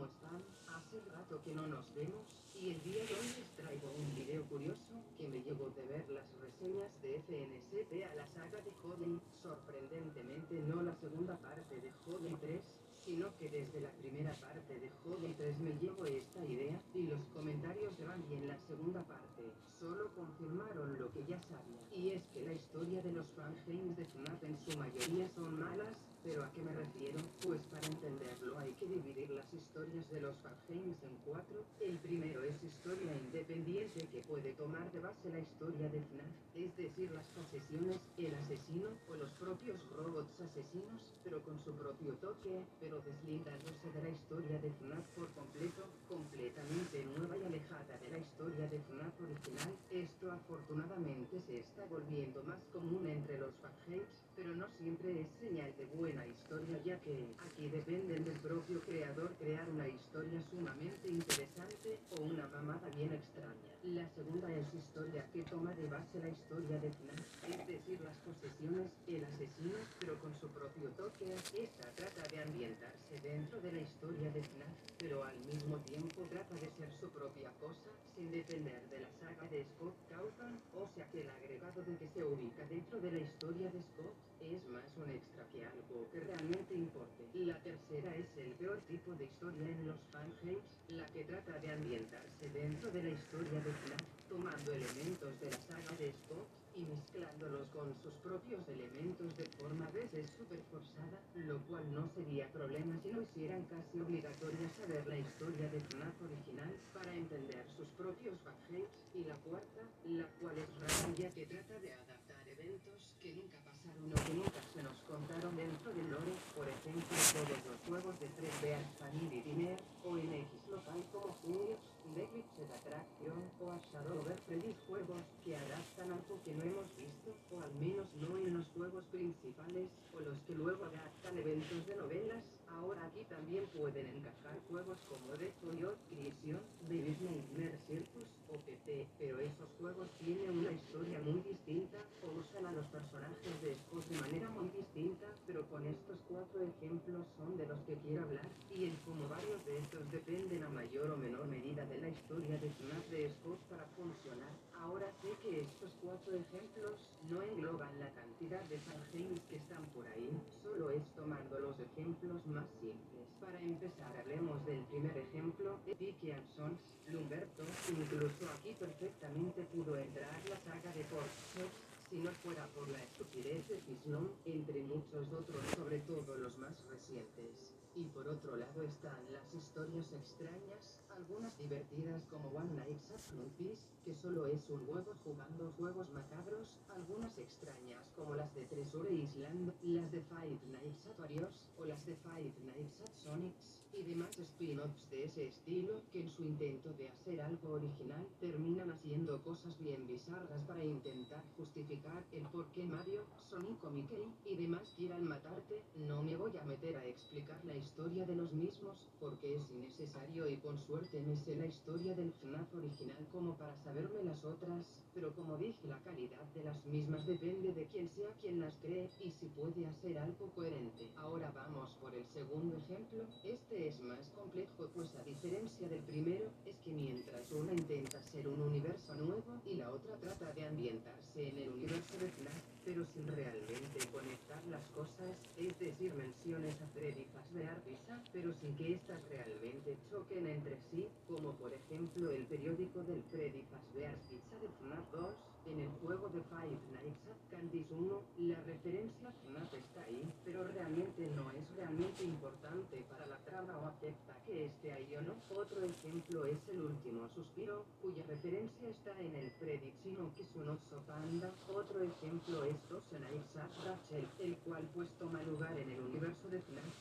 ¿cómo están? Hace rato que no nos vemos y el día de hoy les traigo un video curioso que me llevó de ver las reseñas de FNCP a la saga de Hogwarts. Sorprendentemente no la segunda parte de Hogwarts 3, sino que desde la primera parte de Hogwarts 3 me llevo esta idea y los comentarios de Bambi en la segunda parte solo confirmaron lo que ya sabía. Y es que la historia de los fangames de FNAF en su mayoría son malas. ¿Pero a qué me refiero? Pues para entenderlo hay que dividir las historias de los fangames en cuatro. El primero es historia independiente que puede tomar de base la historia de FNAF, es decir, las posesiones, el asesino o los propios robots asesinos, pero con su propio toque, pero deslindándose de la historia de FNAF por completo, completamente nueva y alejada de la historia de FNAF original. Esto afortunadamente se está volviendo más común entre los fangames, pero no siempre es señal de buena historia, ya que aquí dependen del propio creador crear una historia sumamente interesante o una mamada bien extraña. La segunda es historia que toma de base la historia de FNAF, es decir, las posesiones, el asesino, pero con su propio toque. Esta trata de ambientarse dentro de la historia de FNAF, pero al mismo tiempo trata de ser su propia cosa, sin depender de la saga de Scott Cawthon, o sea que el agregado de que se ubica dentro de la historia de Scott es más un extra que algo que realmente importe. La tercera es el peor tipo de historia en los fangames, la que trata de ambientarse dentro de la historia de FNAF, tomando elementos de la saga de Scott y mezclándolos con sus propios elementos de forma a veces súper forzada, lo cual no sería problema si no hicieran casi obligatoria saber la historia de FNAF original para entender sus propios fangames. Y la cuarta, la cual es rara ya que trata de adaptar eventos que nunca pasaron o que nunca se nos contaron dentro del lore, por ejemplo todos los juegos de 3Bears Family Dinner, o en X local como Furious, The Glitched Attraction o a Shadow Over Freddy's, juegos que adaptan algo que no hemos visto, o al menos no en los juegos principales, o los que luego adaptan eventos de novelas. Ahora aquí también pueden encajar juegos como The Toy Creation, Baby's Nightmare Circus o PP, pero esos juegos tienen una historia muy distinta o usan a los personajes de Scott de manera muy distinta, pero con estos cuatro ejemplos son de los que quiero hablar, y en como varios de estos dependen a mayor o menor medida de la historia de FNAF de Scott para funcionar. Ahora sé que estos cuatro ejemplos no engloban la cantidad de fangames que están por ahí, solo es tomando los ejemplos más simples. Para empezar hablemos del primer ejemplo, Tiki and Sons, Lumberto. Incluso aquí perfectamente pudo entrar la saga de Porkchop, si no fuera por la estupidez de Fislon, entre muchos otros, sobre todo los más recientes. Y por otro lado están las historias extrañas, algunas divertidas como One Night at Flumpy's, que solo es un huevo jugando juegos macabros, algunas extrañas como las de Treasure Island, las de Five Nights at Furious, o las de Five Nights at Sonic's, y demás spin-offs de ese estilo, que en su intento de hacer algo original, terminan haciendo cosas bien bizarras para intentar justificar el por qué Mario, Sonic o Mickey y demás quieran matarte. No me voy a meter a explicar la historia de los mismos, porque es innecesario y con suerte me sé la historia del FNAF original como para saberme las otras, pero como dije la calidad de las mismas depende de quién sea quien las cree y si puede hacer algo coherente. Ahora vamos por el segundo ejemplo. Este es más complejo, pues a diferencia del primero, es que mientras una intenta ser un universo nuevo y la otra trata de ambientarse en el universo de FNAF, pero sin realmente conectar las cosas, es decir, menciones a Freddy Fazbear Pizza, pero sin que estas realmente choquen entre sí, como por ejemplo el periódico del Freddy Fazbear Pizza de FNAF 2, en el juego de Five Nights at Candy's 1, la referencia a FNAF está ahí, pero realmente no es realmente importante para la trama o afecta que esté ahí o no. Otro ejemplo es El Último Suspiro, cuya referencia está en el Freddy chino Kisunoso Panda. Otro ejemplo es Dos Nights at Rachel, el cual pues toma lugar en el universo de FNAF.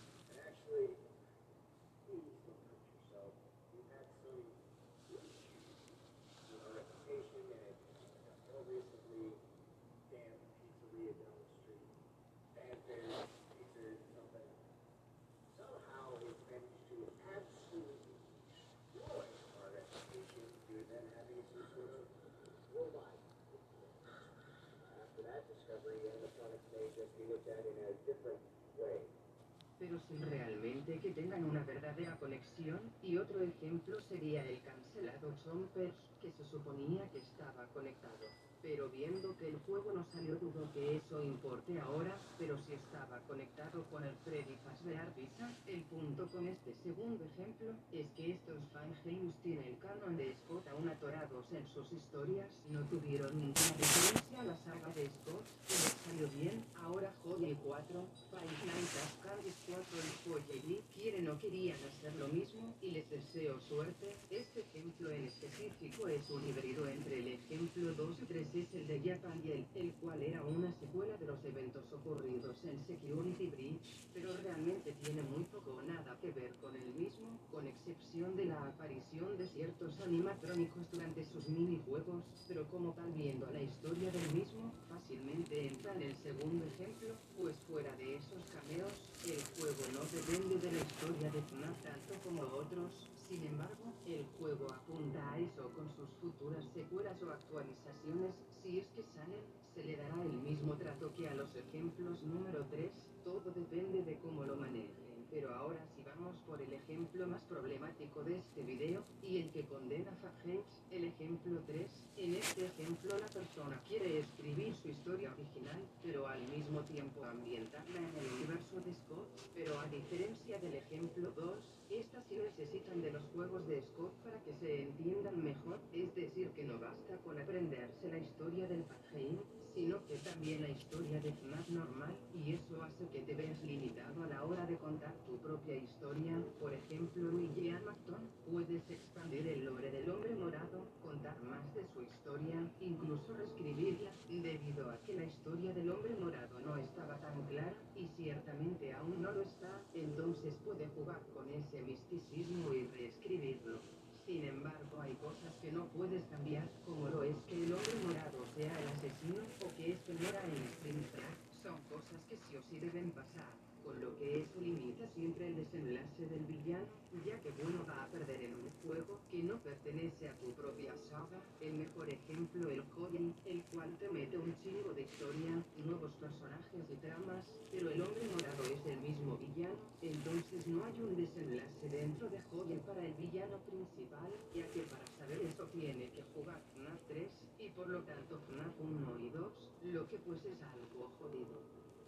Pero realmente que tengan una verdadera conexión, y otro ejemplo sería el cancelado Chompers, que se suponía que estaba conectado. Pero viendo que el juego no salió, dudo que eso importe ahora, pero si estaba conectado con el Freddy Fazbear Visa. El punto con este segundo ejemplo es que estos fangames tienen el canon de Scott aún atorados en sus historias, no tuvieron ninguna referencia a la saga de Scott, y les salió bien. Ahora Johnny 4, Five Nights at Freddy's 4 y Jolley quieren o querían hacer lo mismo, y les deseo suerte. Este ejemplo en específico es un híbrido entre el ejemplo 2 y 3, es el de Japan y el cual era una secuela de los eventos ocurridos en Security Breach, pero realmente tiene muy poco o nada que ver con el mismo, con excepción de la aparición de ciertos animatrónicos durante sus minijuegos, pero como tal viendo la historia del mismo, fácilmente entra en el segundo ejemplo, pues fuera de esos cameos, el juego no depende de la historia de FNAF tanto como otros. Sin embargo, el juego apunta a eso con sus futuras secuelas o actualizaciones, si es que salen, se le dará el mismo trato que a los ejemplos número 3, todo depende de cómo lo manejen. Pero ahora si vamos por el ejemplo más problemático de este video, y el que condena Fabheads, el ejemplo 3, en este ejemplo la persona quiere escribir su historia original, pero al mismo tiempo ambientarla en el universo de Scott, pero a diferencia del ejemplo 2, estas sí necesitan de los juegos de Scott para que se entiendan mejor, es decir que no basta con aprenderse la historia del Fabhead, sino que también la historia de FNAF normal, y eso hace que te veas limitado a la hora de contar tu propia historia. Por ejemplo, en Ian McTon, puedes expandir el lore del hombre morado, contar más de su historia, incluso reescribirla, debido a que la historia del hombre morado no estaba tan clara, y ciertamente aún no lo está, entonces puede jugar con ese misticismo y reescribirlo. Sin embargo, hay cosas que no puedes cambiar, como lo es que el hombre morado sea el asesino o que este muera en Springtrap. Son cosas que sí o sí deben pasar, con lo que eso limita siempre el desenlace del villano, ya que bueno va a perder en un juego que no pertenece a tu propia saga. El mejor ejemplo, el Joy, el cual te mete un chingo de historia, nuevos personajes y tramas, pero el hombre morado es el mismo villano, entonces no hay un desenlace dentro de Joy para el villano principal, ya que para saber eso tiene que jugar FNAF 3, y por lo tanto FNAF 1 y 2, lo que pues es algo jodido.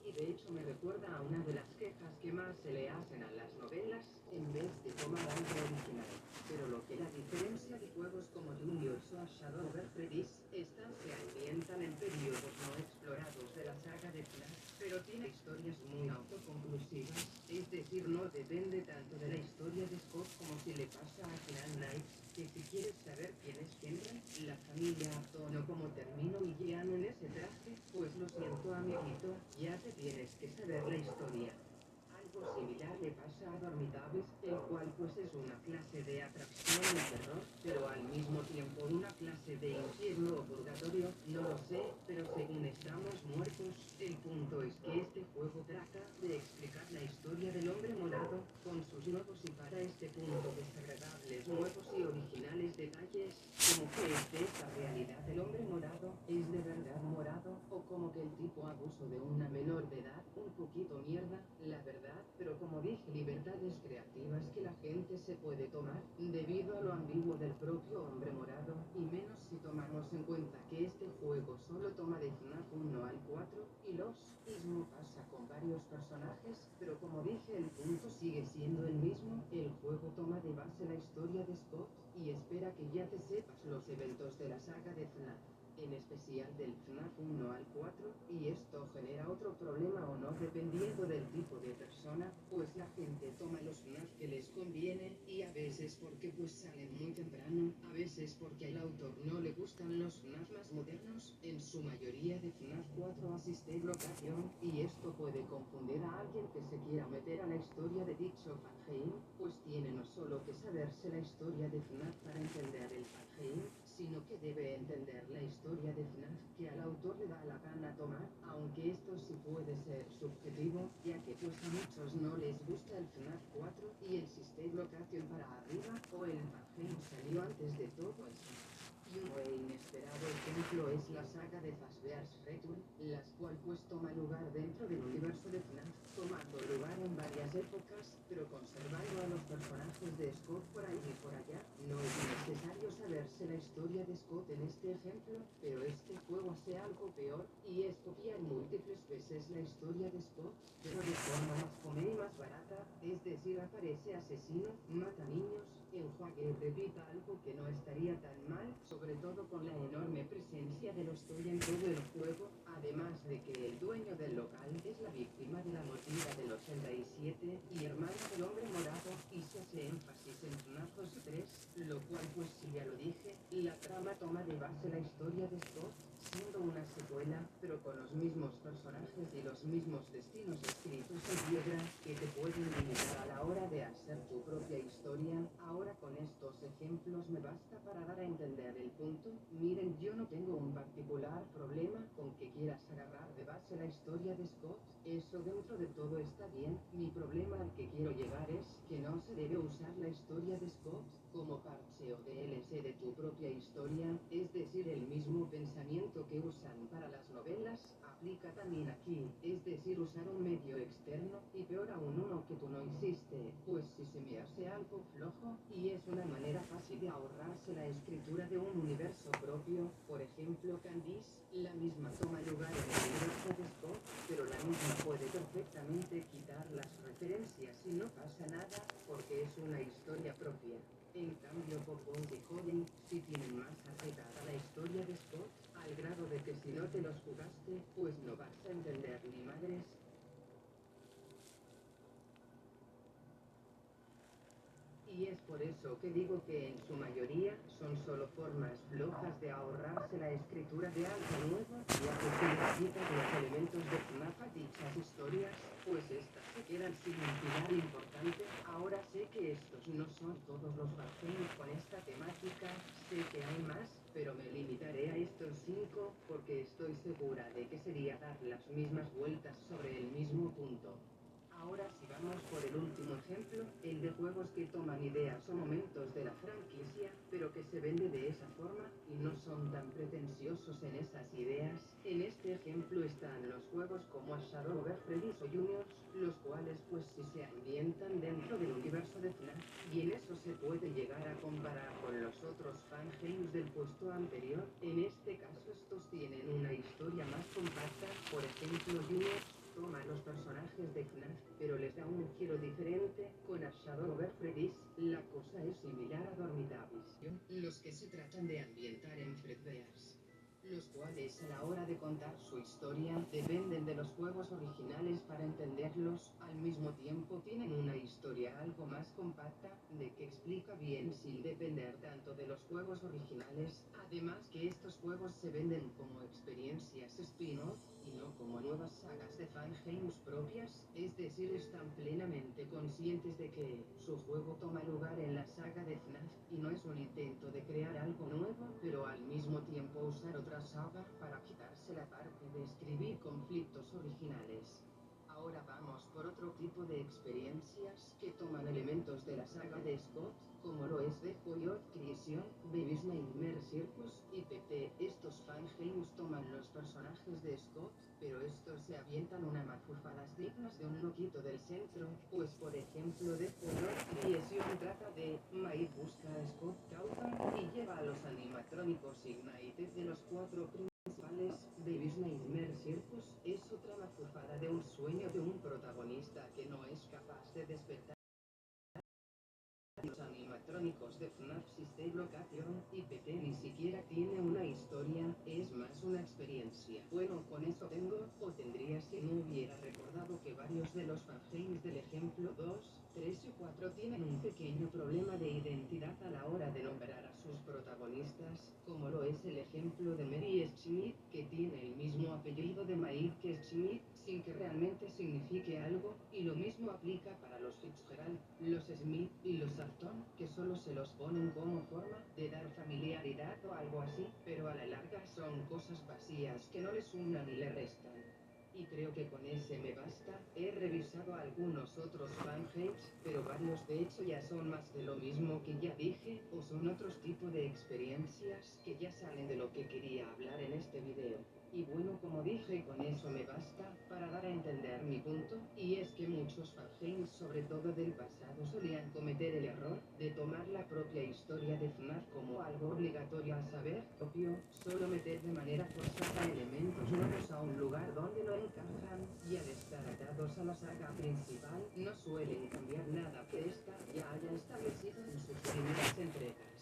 Y de hecho me recuerda a una de las quejas que más se le hacen a las novelas, en vez de tomar algo original. Pero lo que la diferencia de juegos como Juniors o Shadow over Freddy's, estas se ambientan en periodos no explorados de la saga de FNAF, pero tiene historias muy autoconclusivas, es decir, no depende tanto de la historia de Scott como si le pasa a Final Nights, que si quieres saber quién es Henry, la familia Afton o cómo terminó Ian en ese traje, pues lo siento amiguito, ya te tienes que saber la historia. Algo similar le pasa a Dormitables, el cual pues es una clase de atracción y terror, pero al mismo tiempo una clase de infierno o purgatorio, no lo sé, pero según estamos muertos, el punto es que este juego trata de explicar la historia del hombre morado, con sus nuevos y para este punto desagradables nuevos y originales detalles, como que esta realidad del hombre morado es de verdad morado, o como que el tipo abuso de una menor de edad, un poquito mierda, la verdad, pero como dije, libertades creativas que la gente se puede tomar, debido a lo ambiguo del propio hombre morado, y menos si tomamos en cuenta que este juego solo toma de FNAF 1 al 4, y los mismo pasa con varios personajes, pero como dije el punto sigue siendo el mismo, el juego toma de base la historia de Scott, y espera que ya te sepas los eventos de la saga de FNAF, en especial del FNAF 1 al 4, y esto genera otro problema o no dependiendo del tipo de persona, pues la gente toma los FNAF que les conviene, y a veces porque pues salen muy temprano, a veces porque al autor no le gustan los FNAF más modernos, en su mayoría de FNAF 4 asiste bloqueación, y esto puede confundir a alguien que se quiera meter a la historia de dicho fanheim, pues tiene no solo que saberse la historia de FNAF para entender el fanheim, sino que debe entender la historia de FNAF que al autor le da la gana tomar, aunque esto sí puede ser subjetivo, ya que pues a muchos no les gusta el FNAF 4 y el System Location para arriba, o el fanheim salió antes de todo eso. Y un inesperado ejemplo es la saga de Fazbear's Return, la cual pues toma lugar dentro del universo de FNAF, tomando lugar en varias épocas, pero conservando a los personajes de Scott por ahí y por allá. No es necesario saberse la historia de Scott en este ejemplo, pero este juego hace algo peor, y es copiar múltiples veces la historia de Scott, pero de forma más fome y más barata, es decir, aparece asesino, mata niños, enjuague y repita algo que no estaría tan mal, sobre todo con la enorme presencia de los Toy en todo el juego, además de que el dueño del local es la víctima de la mordida del 87 y hermana del hombre morado, y se hace énfasis en FNAF 3, lo cual pues si ya lo dije, la trama toma de base la historia de Scott, siendo una secuela, pero con los mismos personajes y los mismos destinos escritos en piedra, que te pueden limitar a la hora de hacer tu propia historia. Ahora con estos ejemplos me basta para dar a entender el punto. Miren, yo no tengo un particular problema con que quieras agarrar de base la historia de Scott, eso dentro de todo está bien. Mi problema al que quiero llegar es que no se debe usar la historia de Scott como parche o DLC de tu propia historia, es decir, el mismo pensamiento que usan para las novelas, aplica también aquí, es decir, usar un medio externo, y peor aún uno que tú no hiciste, pues si se me hace algo flojo, y es una manera fácil de ahorrarse la escritura de un universo propio. Por ejemplo, Candice, la misma toma lugar en el universo de Scott, pero la misma puede perfectamente quitar las referencias y no pasa nada, porque es una historia propia. En cambio, Bob y Cody sí tienen más apretada la historia de Scott, al grado de que si no te los jugaste, pues no vas a entender ni madres. Y es por eso que digo que en su mayoría son solo formas flojas de ahorrarse la escritura de algo nuevo, ya que si les quitas los elementos de FNAF a dichas historias, pues estas se quedan sin un pilar importante. Ahora sé que estos no son todos los fangames con esta temática, sé que hay más, pero me limitaré a estos 5, porque estoy segura de que sería dar las mismas vueltas sobre el mismo punto. Ahora sigamos por el último ejemplo, el de juegos que toman ideas o momentos de la franquicia, pero que se vende de esa forma, y no son tan pretenciosos en esas ideas. En este ejemplo están los juegos como Shadow of Freddy's o Juniors, los cuales pues si se ambientan dentro del universo de FNAF, y en eso se puede llegar a comparar con los otros fangames del puesto anterior. En este caso estos tienen una historia más compacta, por ejemplo Juniors toma los personajes de FNAF, pero les da un giro diferente. Con A Shadow Over Freddy's, la cosa es similar a Dormitavision, los que se tratan de ambientar en Fredbear's, los cuales a la hora de contar su historia dependen de los juegos originales para entenderlos, al mismo tiempo tienen una historia algo más compacta, de que explica bien sin depender tanto de los juegos originales, además que estos juegos se venden como experiencias spin-off, y no como nuevas sagas de fangames propias, es decir, están plenamente conscientes de que su juego toma lugar en la saga de FNAF, y no es un intento de crear algo nuevo, pero al mismo tiempo usar otra saga para quitarse la parte de escribir conflictos originales. Ahora vamos por otro tipo de experiencias que toman elementos de la saga de Scott, como lo es de Coyote Creation, Baby's Nightmare Circus y PP. Estos fangames toman los personajes de Scott, pero estos se avientan una mafufadas dignas de un loquito del centro, pues por ejemplo de Coyote Creation trata de Mike busca a Scott Cawthon y lleva a los animatrónicos Ignited de los 4 principales. Baby's Nightmare Circus es otra mafufada de un sueño de un protagonista que no es capaz de despertar. Los animatrónicos de FNAF System Location y PT ni siquiera tiene una historia, es más una experiencia. Bueno, con eso tengo, o tendría si no hubiera recordado que varios de los fangames del ejemplo 2, 3 y 4 tienen un pequeño problema de identidad a la hora de nombrar a sus protagonistas, como lo es el ejemplo de Mary Schmidt, que tiene el mismo apellido de Mike Schmidt, sin que realmente signifique algo, y lo mismo aplica para los Fitzgerald, los Smith y los Afton, que solo se los ponen como forma de dar familiaridad o algo así, pero a la larga son cosas vacías que no le suman ni le restan. Y creo que con ese me basta. He revisado revisado algunos otros fangames, pero varios de hecho ya son más de lo mismo que ya dije, o son otros tipos de experiencias que ya salen de lo que quería hablar en este video. Y bueno, como dije, con eso me basta para dar a entender mi punto, y es que muchos fangames, sobre todo del pasado, solían cometer el error de tomar la propia historia de FNAF como algo obligatorio, a saber, obvio, solo meter de manera forzada elementos nuevos a un lugar donde no encajan, y al estar atados a la saga principal, no suelen cambiar nada que ésta ya haya establecido en sus primeras entregas.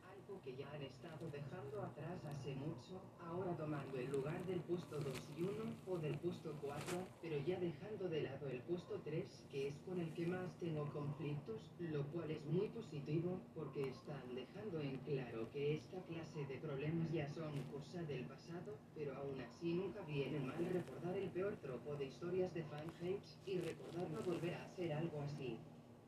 Algo que ya han estado dejando atrás hace mucho, ahora tomando el lugar del puesto 2 y 1 o del puesto 4, pero ya dejando de lado el puesto 3, que es con el que más tengo conflictos, lo cual es muy positivo porque están dejando en claro que esta clase de problemas ya son cosa del pasado, pero aún así nunca viene mal recordar el peor tropo de historias de fanhates y recordar no volver a hacer algo así.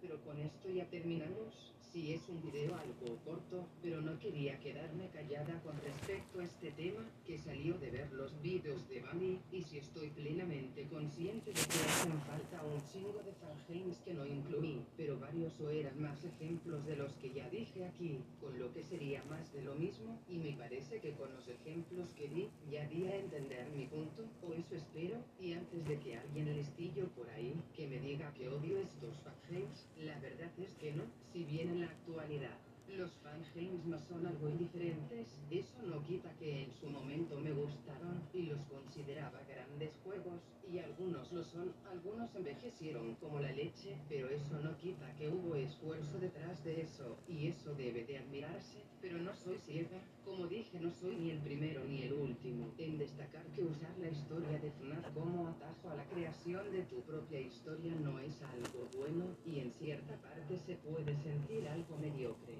Pero con esto ya terminamos. Sí, es un video algo corto, pero no quería quedarme callada con respecto a este tema, que salió de ver los vídeos de Bambi, y si estoy plenamente consciente de que hacen falta un chingo de fangames que no incluí, pero varios o eran más ejemplos de los que ya dije aquí, con lo que sería más de lo mismo, y me parece que con los ejemplos que di, ya di a entender mi punto, o eso espero, y antes de que alguien listillo por ahí, que me diga que odio estos fangames, la verdad es que no, si bien en la actualidad los fangames no son algo indiferentes, eso no quita que en su momento me gustaron y los consideraba grandes juegos, y algunos lo son, algunos envejecieron como la leche, pero eso no quita que hubo esfuerzo detrás de eso, y eso debe de admirarse, pero no soy ciega, como dije, no soy ni el primero ni el último en destacar que usar la historia de FNAF como atajo a la creación de tu propia historia no es algo bueno, y en cierta parte se puede sentir algo mediocre.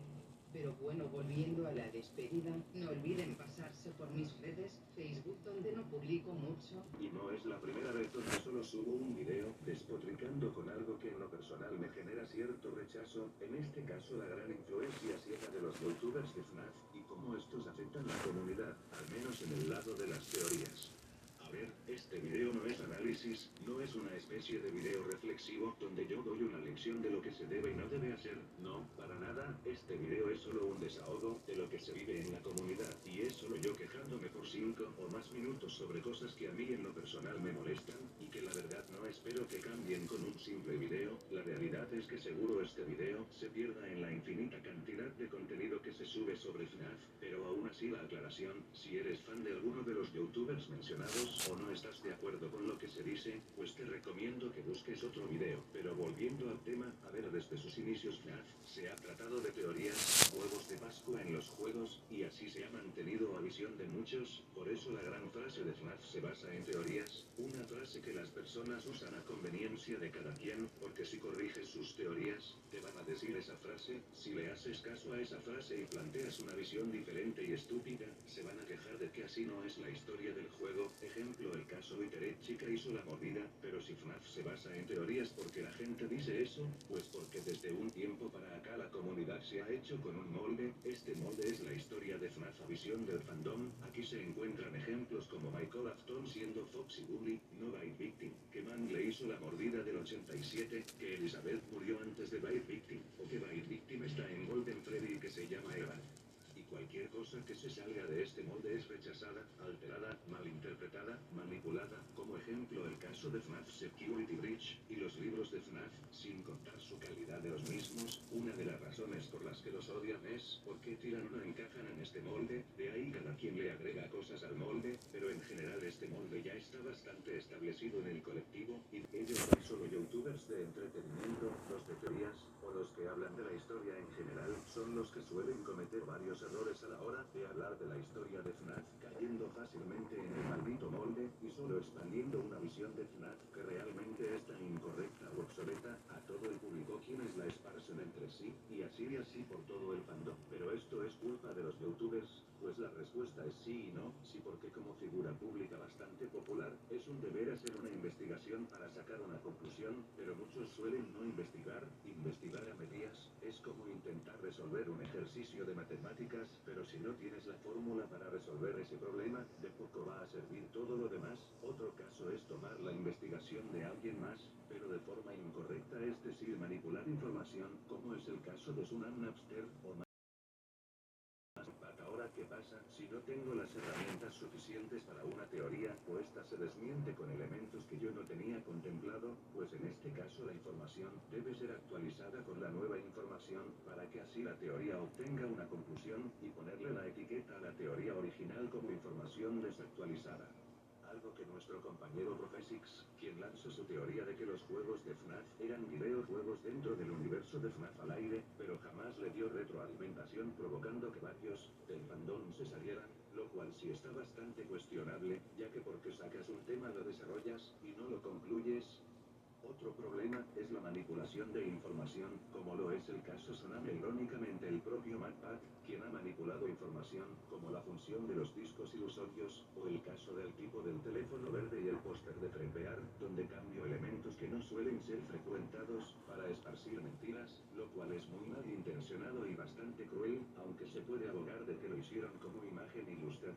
Pero bueno, volviendo a la despedida, no olviden pasarse por mis redes, Facebook, donde no publico mucho. Y no es la primera vez donde solo subo un video despotricando con algo que en lo personal me genera cierto rechazo, en este caso la gran influencia ciega de los youtubers de FNAF, y cómo estos afectan la comunidad, al menos en el lado de las teorías. A ver, este video no es análisis, no es una especie de video reflexivo donde yo doy una lección de lo que se debe y no debe hacer, no, para nada, este video es solo un desahogo de lo que se vive en la comunidad, y es solo yo quejándome por 5 o más minutos sobre cosas que a mí en lo personal me molestan, y que la verdad no espero que cambien con un simple video. La realidad es que seguro este video se pierda en la infinita cantidad de contenido que se sube sobre FNAF, pero aún así la aclaración, si eres fan de alguno de los youtubers mencionados, o no estás de acuerdo con lo que se dice, pues te recomiendo que busques otro video. Pero volviendo al tema, a ver, desde sus inicios FNAF se ha tratado de teorías, huevos de Pascua en los juegos, y así se ha mantenido a visión de muchos, por eso la gran frase de FNAF se basa en teorías, una frase que las personas usan a conveniencia de cada quien, porque si corriges sus teorías, te van a decir esa frase, si le haces caso a esa frase y planteas una visión diferente y estúpida, se van a quejar de que así no es la historia del juego. Ejemplo, el caso Iteret Chica hizo la mordida, pero si FNAF se basa en teorías porque la gente dice eso, pues porque desde un tiempo para acá la comunidad se ha hecho con un molde, este molde es la historia de FNAF a visión del fandom, aquí se encuentran ejemplos como Michael Afton siendo Foxy Bully, no Bite Victim, que Mang le hizo la mordida del 87, que Elizabeth murió antes de Bite Victim, o que Bite Victim está en Golden Freddy y que se llama Eva. Cualquier cosa que se salga de este molde es rechazada, alterada, malinterpretada, manipulada, como ejemplo el caso de FNAF Security Breach, y los libros de FNAF, sin contar su calidad de los mismos, una de las razones por las que los odian es, porque tiran no encajan en este molde, de ahí cada quien le agrega cosas al molde, pero en general este molde ya está bastante establecido en el colectivo, y ellos son solo youtubers de entretenimiento, los de teorías, o los que hablan de la historia en general, son los que suelen cometer varios errores a la hora de hablar de la historia de FNAF, cayendo fácilmente en el maldito molde, y solo expandiendo una visión de FNAF que realmente es tan incorrecta o obsoleta, a todo el público quienes la esparcen entre sí, y así por todo el fandom. Pero esto es culpa de los youtubers, pues la respuesta es sí y no, sí, porque como figura pública bastante popular, es un deber hacer una investigación para sacar una conclusión, pero muchos suelen no investigar a medias, es como intentar resolver un ejercicio de matemáticas, pero si no tienes la fórmula para resolver ese problema, de poco va a servir todo lo demás. Otro caso es tomar la investigación de alguien más, pero forma incorrecta, es decir, manipular información, como es el caso de Sunan Napster o Ahora, ¿qué pasa si no tengo las herramientas suficientes para una teoría, o esta se desmiente con elementos que yo no tenía contemplado? Pues en este caso la información debe ser actualizada con la nueva información, para que así la teoría obtenga una conclusión, y ponerle la etiqueta a la teoría original como información desactualizada. Algo que nuestro compañero Profesix, quien lanzó su teoría de que los juegos de FNAF eran videojuegos dentro del universo de FNAF al aire, pero jamás le dio retroalimentación, provocando que varios del fandom se salieran, lo cual sí está bastante cuestionable, ya que porque sacas un tema lo desarrollas y no lo concluyes. Otro problema es la manipulación de información, como lo es el caso sonando irónicamente el propio MacPac, quien ha manipulado información, como la función de los discos ilusorios, o el caso del tipo del teléfono verde y el póster de Trepear, donde cambio elementos que no suelen ser frecuentados, para esparcir mentiras, lo cual es muy malintencionado y bastante cruel, aunque se puede abogar de que lo hicieron como imagen ilustrativa.